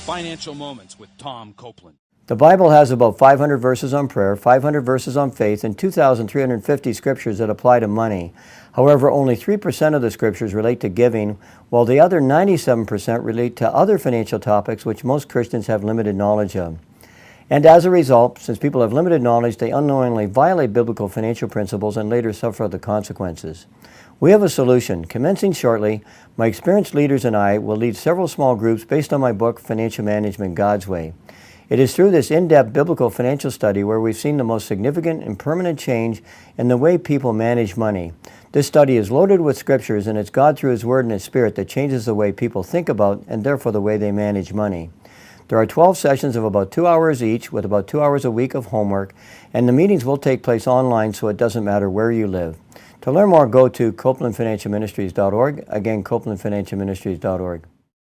Financial Moments with Tom Copeland. The Bible has about 500 verses on prayer, 500 verses on faith, and 2,350 scriptures that apply to money. However, only 3% of the scriptures relate to giving, while the other 97% relate to other financial topics which most Christians have limited knowledge of. And as a result, since people have limited knowledge, they unknowingly violate biblical financial principles and later suffer the consequences. We have a solution. Commencing shortly, my experienced leaders and I will lead several small groups based on my book, Financial Management God's Way. It is through this in-depth biblical financial study where we've seen the most significant and permanent change in the way people manage money. This study is loaded with scriptures, and it's God through His Word and His Spirit that changes the way people think about and therefore the way they manage money. There are 12 sessions of about 2 hours each with about 2 hours a week of homework, and the meetings will take place online so it doesn't matter where you live. To learn more, go to CopelandFinancialMinistries.org. Again, CopelandFinancialMinistries.org.